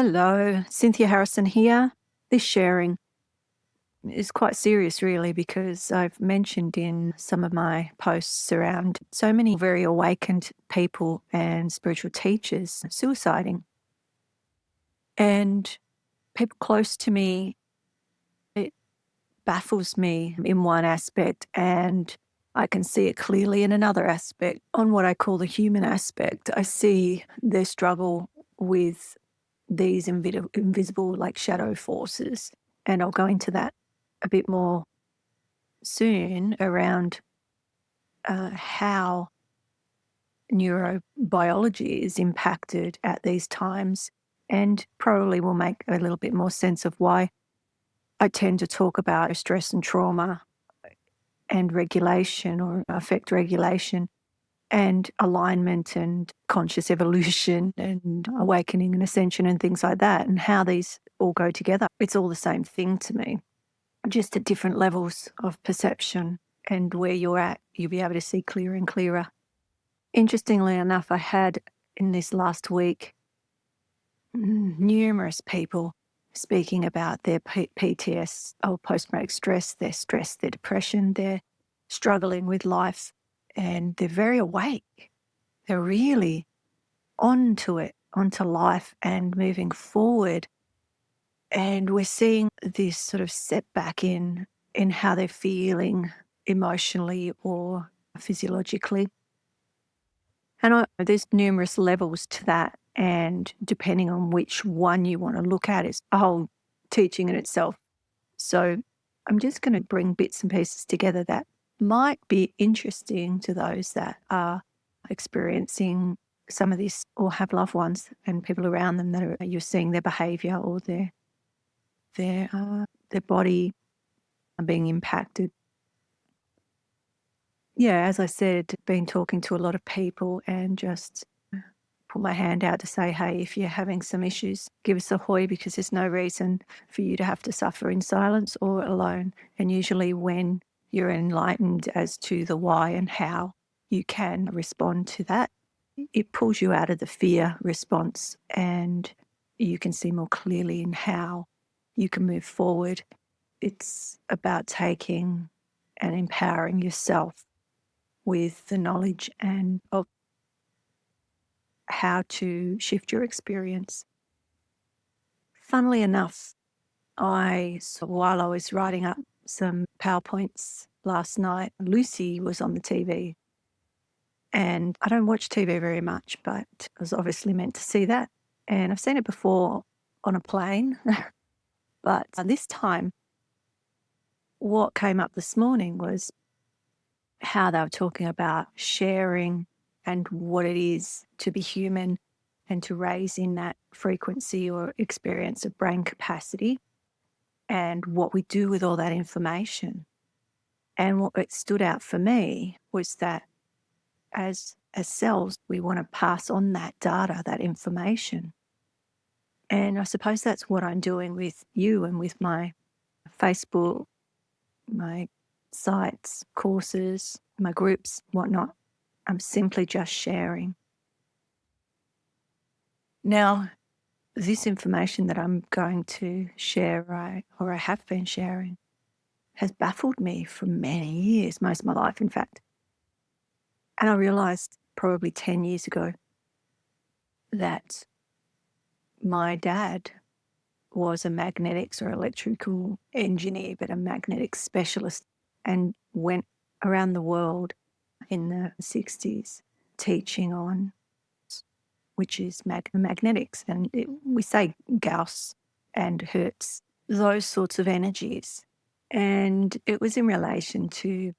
Hello, Cynthia Harrison here. This sharing is quite serious, really, because I've mentioned in some of my posts around so many very awakened people and spiritual teachers suiciding. And people close to me, it baffles me in one aspect, and I can see it clearly in another aspect. On what I call the human aspect, I see their struggle with these invisible, like shadow forces. And I'll go into that a bit more soon around how neurobiology is impacted at these times, and probably will make a little bit more sense of why I tend to talk about stress and trauma and regulation or affect regulation and alignment and conscious evolution and awakening and ascension and things like that, and how these all go together. It's all the same thing to me, just at different levels of perception, and where you're at, you'll be able to see clearer and clearer. Interestingly enough, I had in this last week numerous people speaking about their PTS or post-traumatic stress, their depression, they're struggling with life, and they're very awake. They're really onto it, onto life and moving forward. And we're seeing this sort of setback in how they're feeling emotionally or physiologically. And there's numerous levels to that. And depending on which one you want to look at, it's a whole teaching in itself. So I'm just going to bring bits and pieces together that might be interesting to those that are experiencing some of this or have loved ones and people around them that you're seeing their behaviour or their body being impacted. Yeah, as I said, been talking to a lot of people and just put my hand out to say, hey, if you're having some issues, give us a hoy, because there's no reason for you to have to suffer in silence or alone. And usually when you're enlightened as to the why and how you can respond to that, it pulls you out of the fear response, and you can see more clearly in how you can move forward. It's about taking and empowering yourself with the knowledge and of how to shift your experience. Funnily enough, while I was writing up some PowerPoints last night, Lucy was on the TV. And I don't watch TV very much, but I was obviously meant to see that. And I've seen it before on a plane. But this time, what came up this morning was how they were talking about sharing and what it is to be human and to raise in that frequency or experience of brain capacity, and what we do with all that information. And what it stood out for me was that as cells, we want to pass on that data, that information. And I suppose that's what I'm doing with you and with my Facebook, my sites, courses, my groups, whatnot. I'm simply just sharing. Now, this information that I'm going to share, or I have been sharing, has baffled me for many years, most of my life, in fact. And I realised probably 10 years ago that my dad was a magnetics or electrical engineer, but a magnetics specialist, and went around the world in the 60s teaching on, which is magnetics. And we say Gauss and Hertz, those sorts of energies. And it was in relation to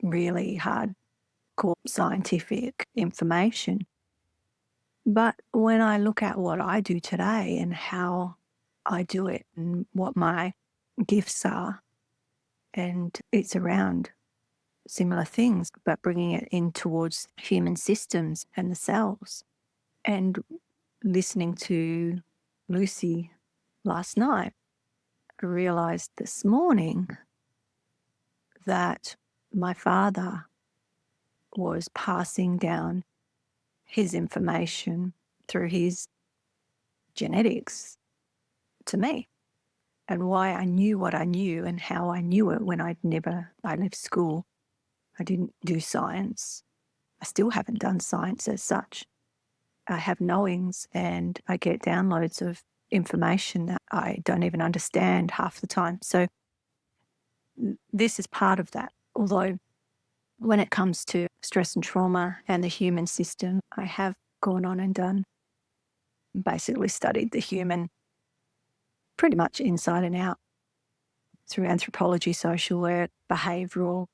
really hardcore scientific information. But when I look at what I do today and how I do it and what my gifts are, and it's around similar things, but bringing it in towards human systems and the cells. And listening to Lucy last night, I realised this morning that my father was passing down his information through his genetics to me and why I knew what I knew and how I knew it when I left school. I didn't do science. I still haven't done science as such. I have knowings and I get downloads of information that I don't even understand half the time. So this is part of that. Although when it comes to stress and trauma and the human system, I have gone on and basically studied the human pretty much inside and out through anthropology, social work, behavioural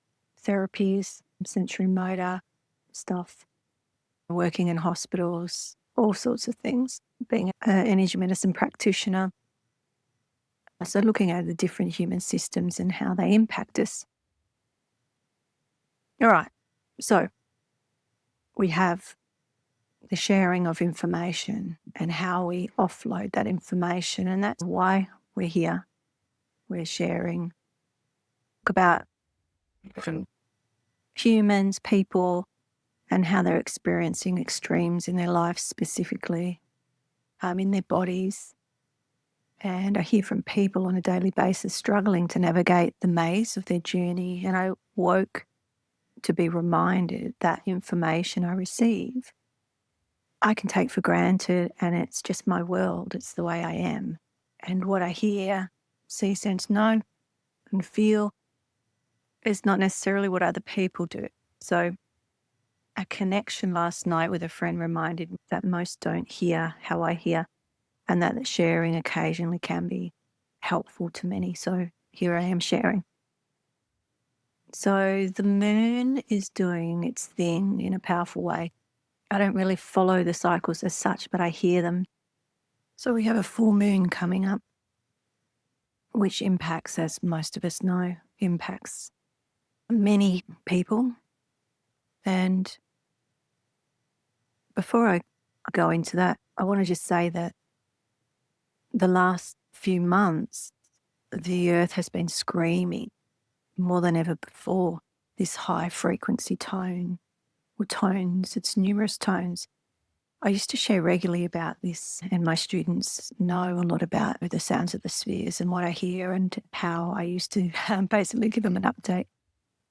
therapies, sensory motor stuff, working in hospitals, all sorts of things, being an energy medicine practitioner. So looking at the different human systems and how they impact us. All right, so we have the sharing of information and how we offload that information, and that's why we're here. We're sharing about different humans, people, and how they're experiencing extremes in their lives specifically, in their bodies. And I hear from people on a daily basis struggling to navigate the maze of their journey. And I woke to be reminded that information I receive, I can take for granted, and it's just my world. It's the way I am. And what I hear, see, sense, know, and feel is not necessarily what other people do. So a connection last night with a friend reminded me that most don't hear how I hear, and that sharing occasionally can be helpful to many. So here I am sharing. So the moon is doing its thing in a powerful way. I don't really follow the cycles as such, but I hear them. So we have a full moon coming up, which impacts, as most of us know, impacts many people. And before I go into that, I want to just say that the last few months, the earth has been screaming more than ever before, this high frequency tone or tones, it's numerous tones. I used to share regularly about this, and my students know a lot about the sounds of the spheres and what I hear, and how I used to basically give them an update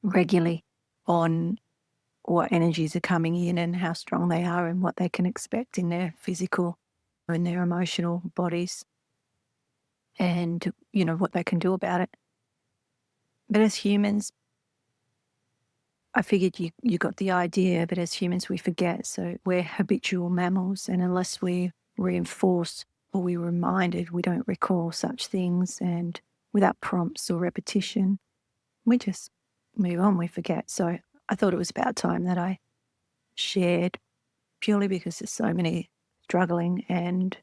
regularly on what energies are coming in and how strong they are and what they can expect in their physical and their emotional bodies, and, what they can do about it. But as humans, I figured you got the idea, but as humans we forget. So we're habitual mammals, and unless we reinforce or we're reminded, we don't recall such things, and without prompts or repetition, we just move on, we forget. So I thought it was about time that I shared, purely because there's so many struggling, and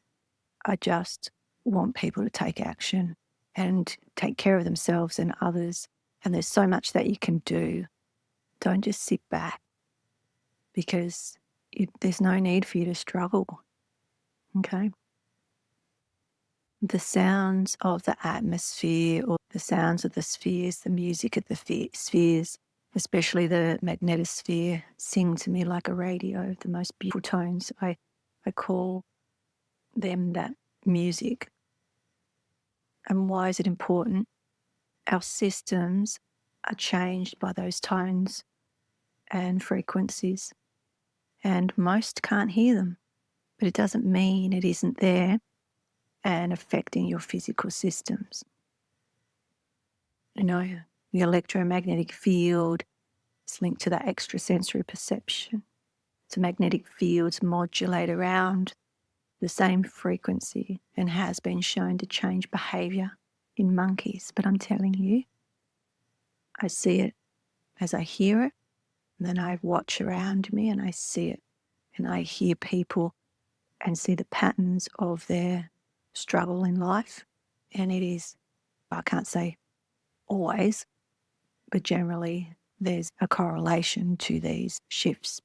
I just want people to take action and take care of themselves and others. And there's so much that you can do. Don't just sit back, because there's no need for you to struggle, okay? The sounds of the atmosphere, or the sounds of the spheres, the music of the spheres, especially the magnetosphere, sing to me like a radio, the most beautiful tones. I call them that music. And why is it important? Our systems are changed by those tones and frequencies, and most can't hear them, but it doesn't mean it isn't there and affecting your physical systems. The electromagnetic field is linked to that extrasensory perception. So magnetic fields modulate around the same frequency and has been shown to change behaviour in monkeys. But I'm telling you, I see it as I hear it, and then I watch around me and I see it, and I hear people and see the patterns of their struggle in life. And it is, I can't say always, but generally there's a correlation to these shifts.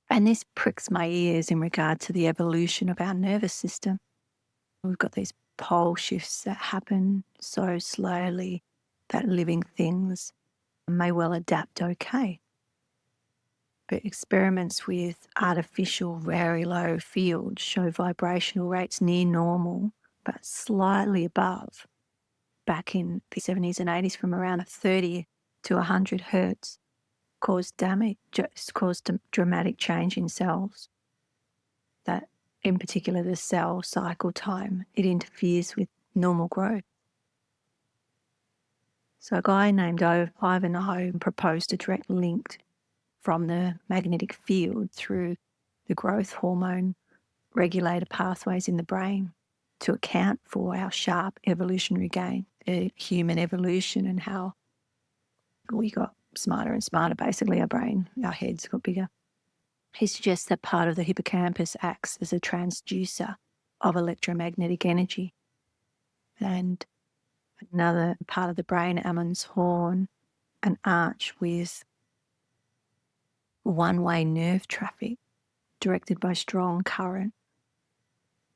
And this pricks my ears in regard to the evolution of our nervous system. We've got these pole shifts that happen so slowly that living things may well adapt okay. But experiments with artificial very low fields show vibrational rates near normal, but slightly above, back in the 70s and 80s from around 30 to 100 hertz, caused damage, caused a dramatic change in cells. That, in particular, the cell cycle time, it interferes with normal growth. So a guy named Ivanhoe proposed a direct link from the magnetic field through the growth hormone regulator pathways in the brain to account for our sharp evolutionary gain, human evolution, and how we got smarter and smarter, basically, our brain, our heads got bigger. He suggests that part of the hippocampus acts as a transducer of electromagnetic energy. And another part of the brain, Ammon's horn, an arch with one-way nerve traffic directed by strong current.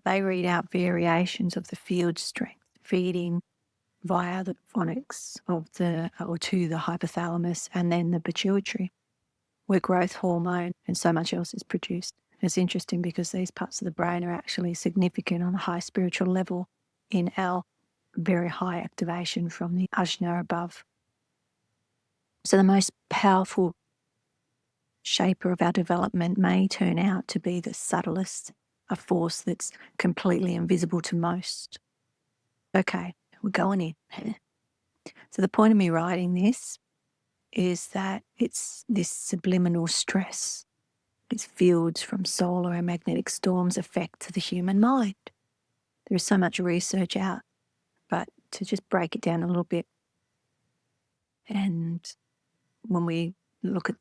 They read out variations of the field strength, feeding via the phonics of to the hypothalamus and then the pituitary, where growth hormone and so much else is produced. And it's interesting because these parts of the brain are actually significant on a high spiritual level in our very high activation from the ajna above. So the most powerful shaper of our development may turn out to be the subtlest, a force that's completely invisible to most. Okay, we're going in. So the point of me writing this is that it's this subliminal stress, these fields from solar and magnetic storms affect the human mind. There is so much research out, but to just break it down a little bit, and when we look at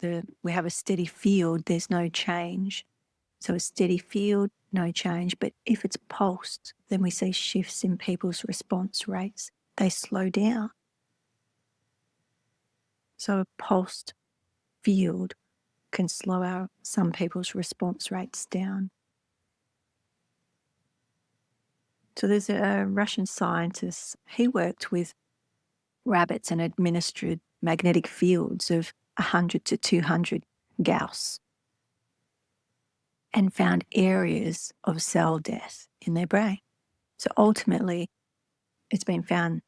we have a steady field, there's no change. So a steady field, no change. But if it's pulsed, then we see shifts in people's response rates. They slow down. So a pulsed field can slow some people's response rates down. So there's a Russian scientist, he worked with rabbits and administered magnetic fields of 100 to 200 Gauss and found areas of cell death in their brain. So ultimately, it's been found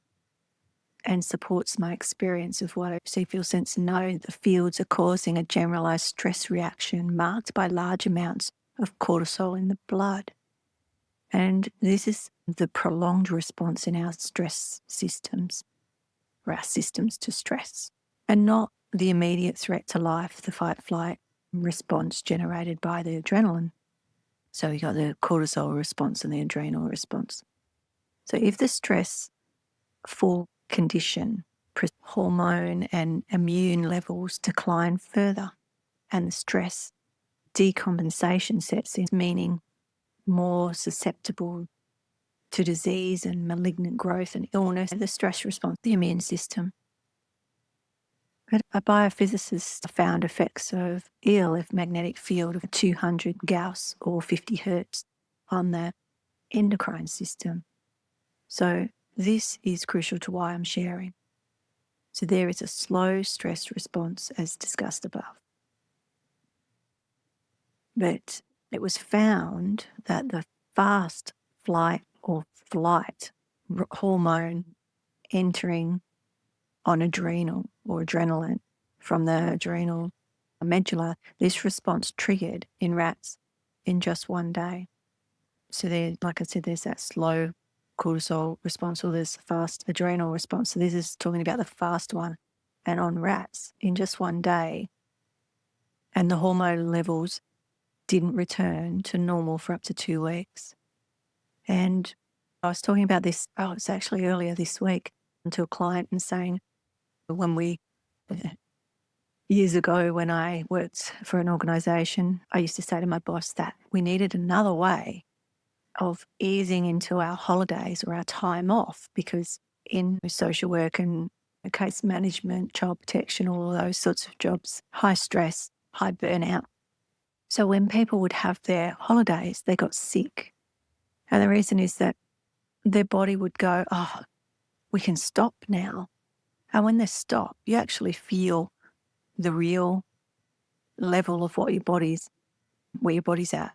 and supports my experience of what I see, feel, sense, and know. The fields are causing a generalized stress reaction marked by large amounts of cortisol in the blood. And this is the prolonged response in our stress systems, or our systems to stress, and not the immediate threat to life, the fight-flight response generated by the adrenaline. So you got the cortisol response and the adrenal response. So if the stressful condition, hormone and immune levels decline further, and the stress decompensation sets in, meaning more susceptible to disease and malignant growth and illness, the stress response, the immune system. But a biophysicist found effects of ELF magnetic field of 200 Gauss or 50 hertz on the endocrine system. So this is crucial to why I'm sharing. So there is a slow stress response as discussed above. But it was found that the fast flight or flight hormone entering on adrenal or adrenaline from the adrenal medulla, this response triggered in rats in just one day. So there, like I said, there's that slow cortisol response or there's fast adrenal response. So this is talking about the fast one. And on rats in just one day, and the hormone levels didn't return to normal for up to 2 weeks. And I was talking about this, it's actually earlier this week, to a client and saying, years ago when I worked for an organisation, I used to say to my boss that we needed another way of easing into our holidays or our time off, because in social work and case management, child protection, all of those sorts of jobs, high stress, high burnout. So when people would have their holidays, they got sick. And the reason is that their body would go, we can stop now. And when they stop, you actually feel the real level of where your body's at.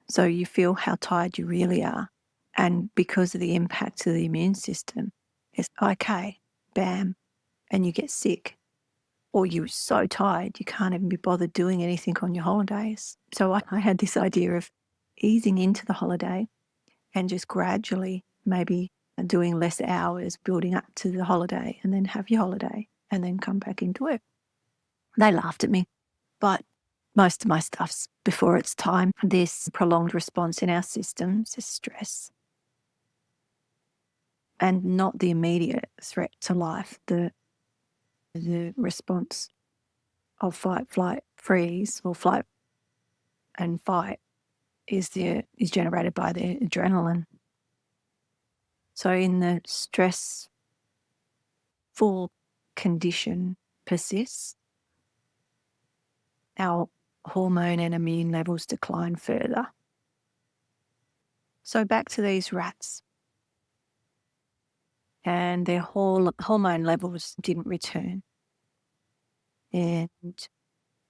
So you feel how tired you really are. And because of the impact to the immune system, it's okay, bam, and you get sick. Or you're so tired you can't even be bothered doing anything on your holidays. So I had this idea of easing into the holiday and just gradually maybe doing less hours building up to the holiday, and then have your holiday and then come back into work. They laughed at me, but most of my stuff's before its time. This prolonged response in our systems is stress and not the immediate threat to life. The response of fight, flight, freeze, or flight and fight is generated by the adrenaline. So in the stressful condition persists, our hormone and immune levels decline further. So back to these rats, and their hormone levels didn't return. And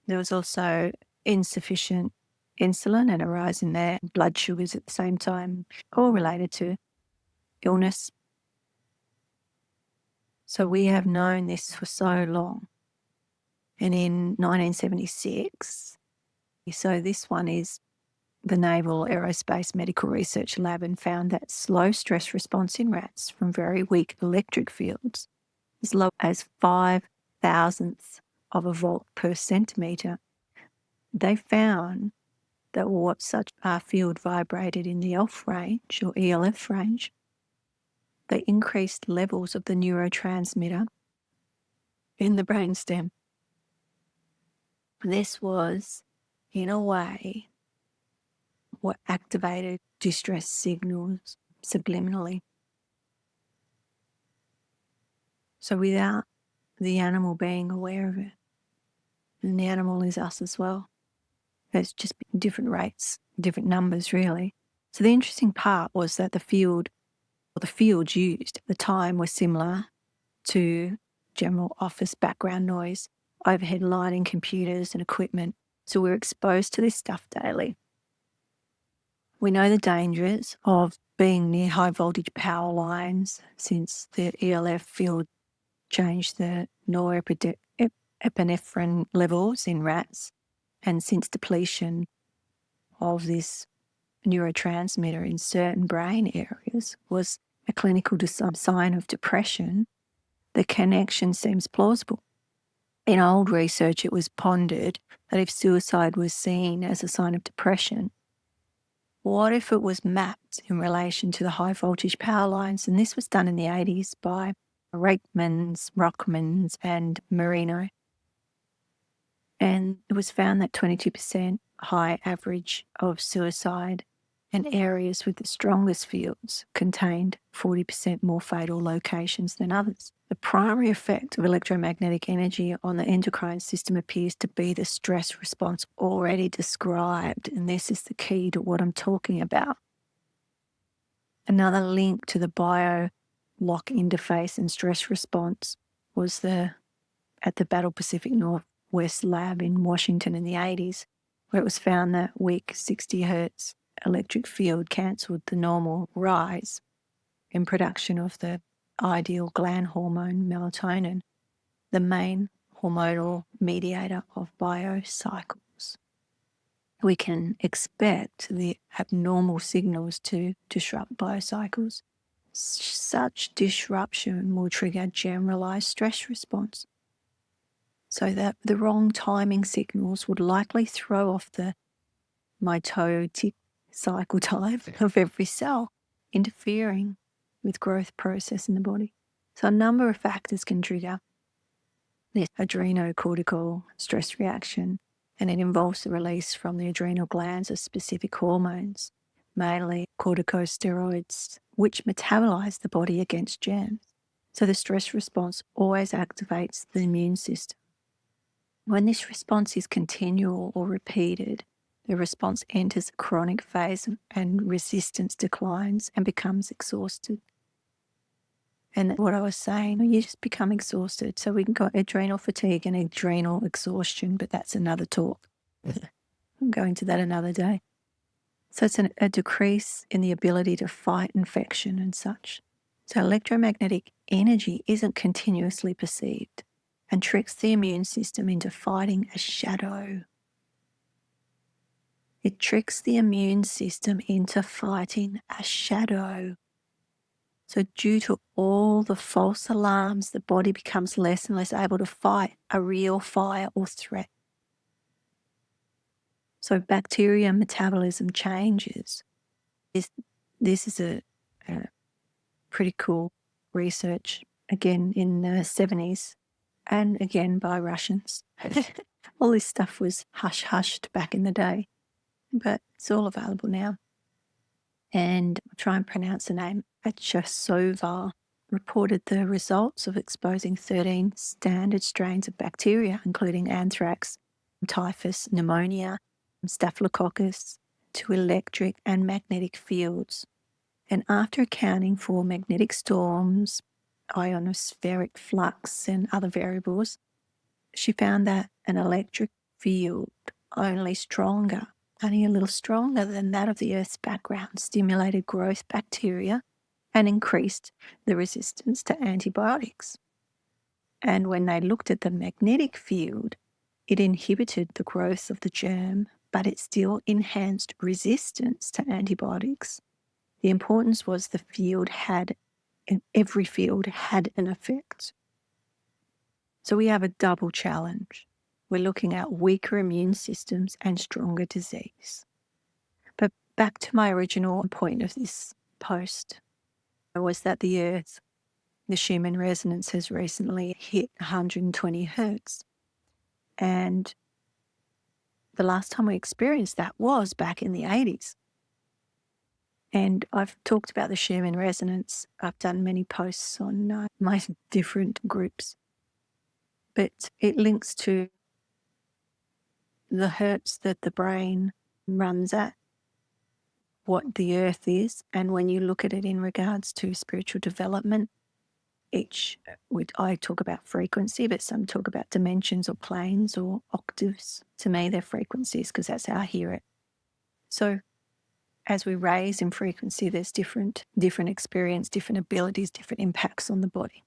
there was also insufficient insulin and a rise in their blood sugars at the same time, all related to illness. So we have known this for so long. And in 1976, so this one is the Naval Aerospace Medical Research Lab, and found that slow stress response in rats from very weak electric fields, as low as 5,000ths of a volt per centimetre. They found that what such a field vibrated in the ELF range or ELF range, they increased levels of the neurotransmitter in the brainstem. This was, in a way, what activated distress signals subliminally. So without the animal being aware of it, and the animal is us as well. It's just different rates, different numbers really. So the interesting part was that the fields used at the time were similar to general office background noise, overhead lighting, computers and equipment. So we're exposed to this stuff daily. We know the dangers of being near high voltage power lines, since the ELF field changed the norepinephrine levels in rats, and since depletion of this neurotransmitter in certain brain areas was a clinical sign of depression, the connection seems plausible. In old research, it was pondered that if suicide was seen as a sign of depression, what if it was mapped in relation to the high voltage power lines? And this was done in the 80s by Rockmans and Marino. And it was found that 22% high average of suicide and areas with the strongest fields contained 40% more fatal locations than others. The primary effect of electromagnetic energy on the endocrine system appears to be the stress response already described, and this is the key to what I'm talking about. Another link to the bio-lock interface and stress response was at the Battle Pacific Northwest Lab in Washington in the 80s, where it was found that weak 60 hertz electric field cancelled the normal rise in production of the ideal gland hormone melatonin, the main hormonal mediator of biocycles. We can expect the abnormal signals to disrupt biocycles. Such disruption will trigger generalized stress response, so that the wrong timing signals would likely throw off the mitotic cycle time of every cell, interfering with growth process in the body. So a number of factors can trigger this adrenocortical stress reaction, and it involves the release from the adrenal glands of specific hormones, mainly corticosteroids, which metabolize the body against germs. So the stress response always activates the immune system. When this response is continual or repeated, the response enters a chronic phase and resistance declines and becomes exhausted. And what I was saying, you just become exhausted. So we can go adrenal fatigue and adrenal exhaustion, but that's another talk. I'm going to that another day. So it's a decrease in the ability to fight infection and such. So electromagnetic energy isn't continuously perceived and tricks the immune system into fighting a shadow. It tricks the immune system into fighting a shadow. So due to all the false alarms, the body becomes less and less able to fight a real fire or threat. So bacteria metabolism changes. This is a pretty cool research, again in the 70s, and again by Russians. All this stuff was hush-hushed back in the day, but it's all available now. And I'll try and pronounce the name. Chasova reported the results of exposing 13 standard strains of bacteria, including anthrax, typhus, pneumonia, staphylococcus, to electric and magnetic fields. And after accounting for magnetic storms, ionospheric flux, and other variables, she found that an electric field only a little stronger than that of the Earth's background, stimulated growth bacteria and increased the resistance to antibiotics. And when they looked at the magnetic field, it inhibited the growth of the germ, but it still enhanced resistance to antibiotics. The importance was every field had an effect. So we have a double challenge. We're looking at weaker immune systems and stronger disease. But back to my original point of this post was that the Earth, the Schumann resonance, has recently hit 120 hertz. And the last time we experienced that was back in the 80s. And I've talked about the Schumann resonance. I've done many posts on my different groups. But it links to the hertz that the brain runs at, what the Earth is, and when you look at it in regards to spiritual development, I talk about frequency, but some talk about dimensions or planes or octaves. To me, they're frequencies because that's how I hear it. So as we raise in frequency, there's different experience, different abilities, different impacts on the body.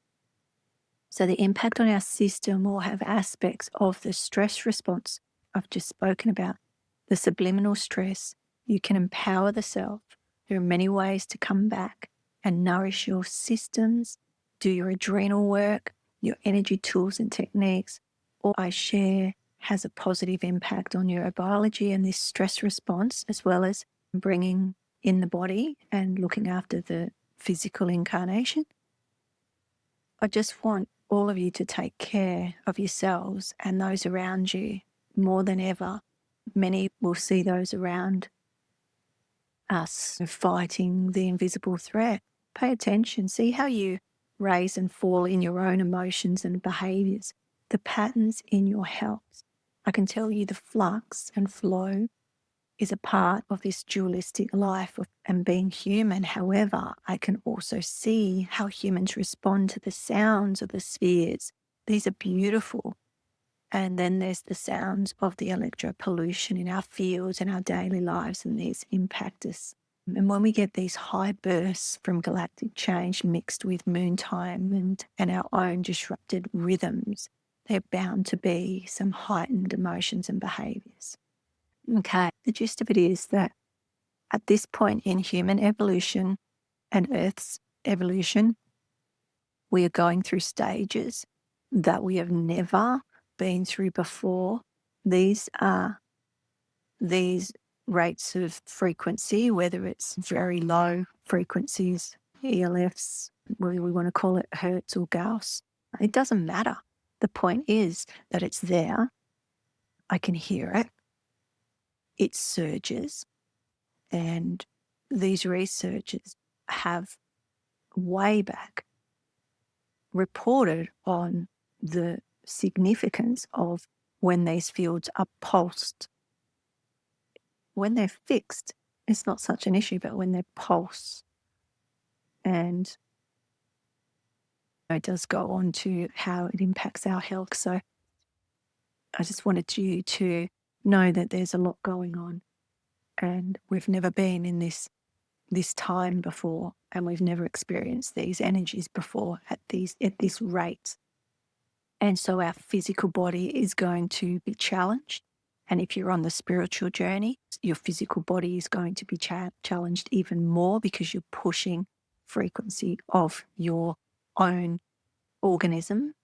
So the impact on our system will have aspects of the stress response I've just spoken about, the subliminal stress. You can empower the self. There are many ways to come back and nourish your systems, do your adrenal work, your energy tools and techniques. All I share has a positive impact on neurobiology and this stress response, as well as bringing in the body and looking after the physical incarnation. I just want all of you to take care of yourselves and those around you more than ever. Many will see those around us fighting the invisible threat. Pay attention. See how you rise and fall in your own emotions and behaviors, the patterns in your health. I can tell you the flux and flow is a part of this dualistic life and being human. However, I can also see how humans respond to the sounds of the spheres. These are beautiful. And then there's the sounds of the electropollution in our fields and our daily lives, and these impact us. And when we get these high bursts from galactic change mixed with moon time and our own disrupted rhythms, they're bound to be some heightened emotions and behaviors. Okay, the gist of it is that at this point in human evolution and Earth's evolution, we are going through stages that we have never been through before. These are these rates of frequency, whether it's very low frequencies, ELFs, whether we want to call it Hertz or Gauss, it doesn't matter. The point is that it's there. I can hear it. It surges. And these researchers have way back reported on the significance of when these fields are pulsed. When they're fixed, it's not such an issue, but when they pulse. And it does go on to how it impacts our health. So I just wanted you to know that there's a lot going on, and we've never been in this time before, and we've never experienced these energies before at this rate. And so our physical body is going to be challenged. And if you're on the spiritual journey, your physical body is going to be challenged even more, because you're pushing frequency of your own organism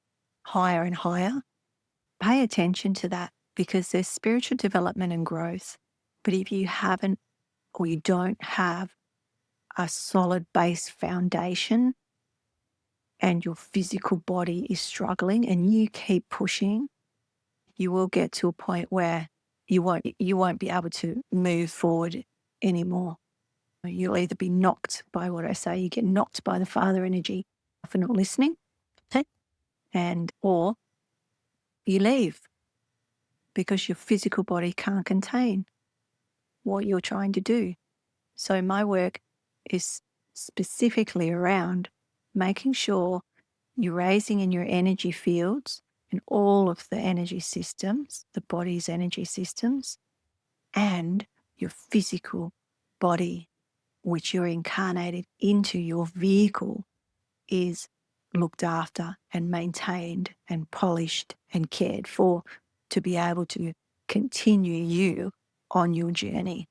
higher and higher. Pay attention to that, because there's spiritual development and growth. But if you haven't, or you don't have a solid base foundation, and your physical body is struggling and you keep pushing, you will get to a point where you won't be able to move forward anymore. You'll either be knocked by what I say, you get knocked by the father energy for not listening, or you leave because your physical body can't contain what you're trying to do. So my work is specifically around making sure you're raising in your energy fields and all of the energy systems, the body's energy systems, and your physical body, which you're incarnated into, your vehicle, is looked after and maintained and polished and cared for to be able to continue you on your journey.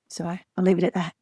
So I'll leave it at that.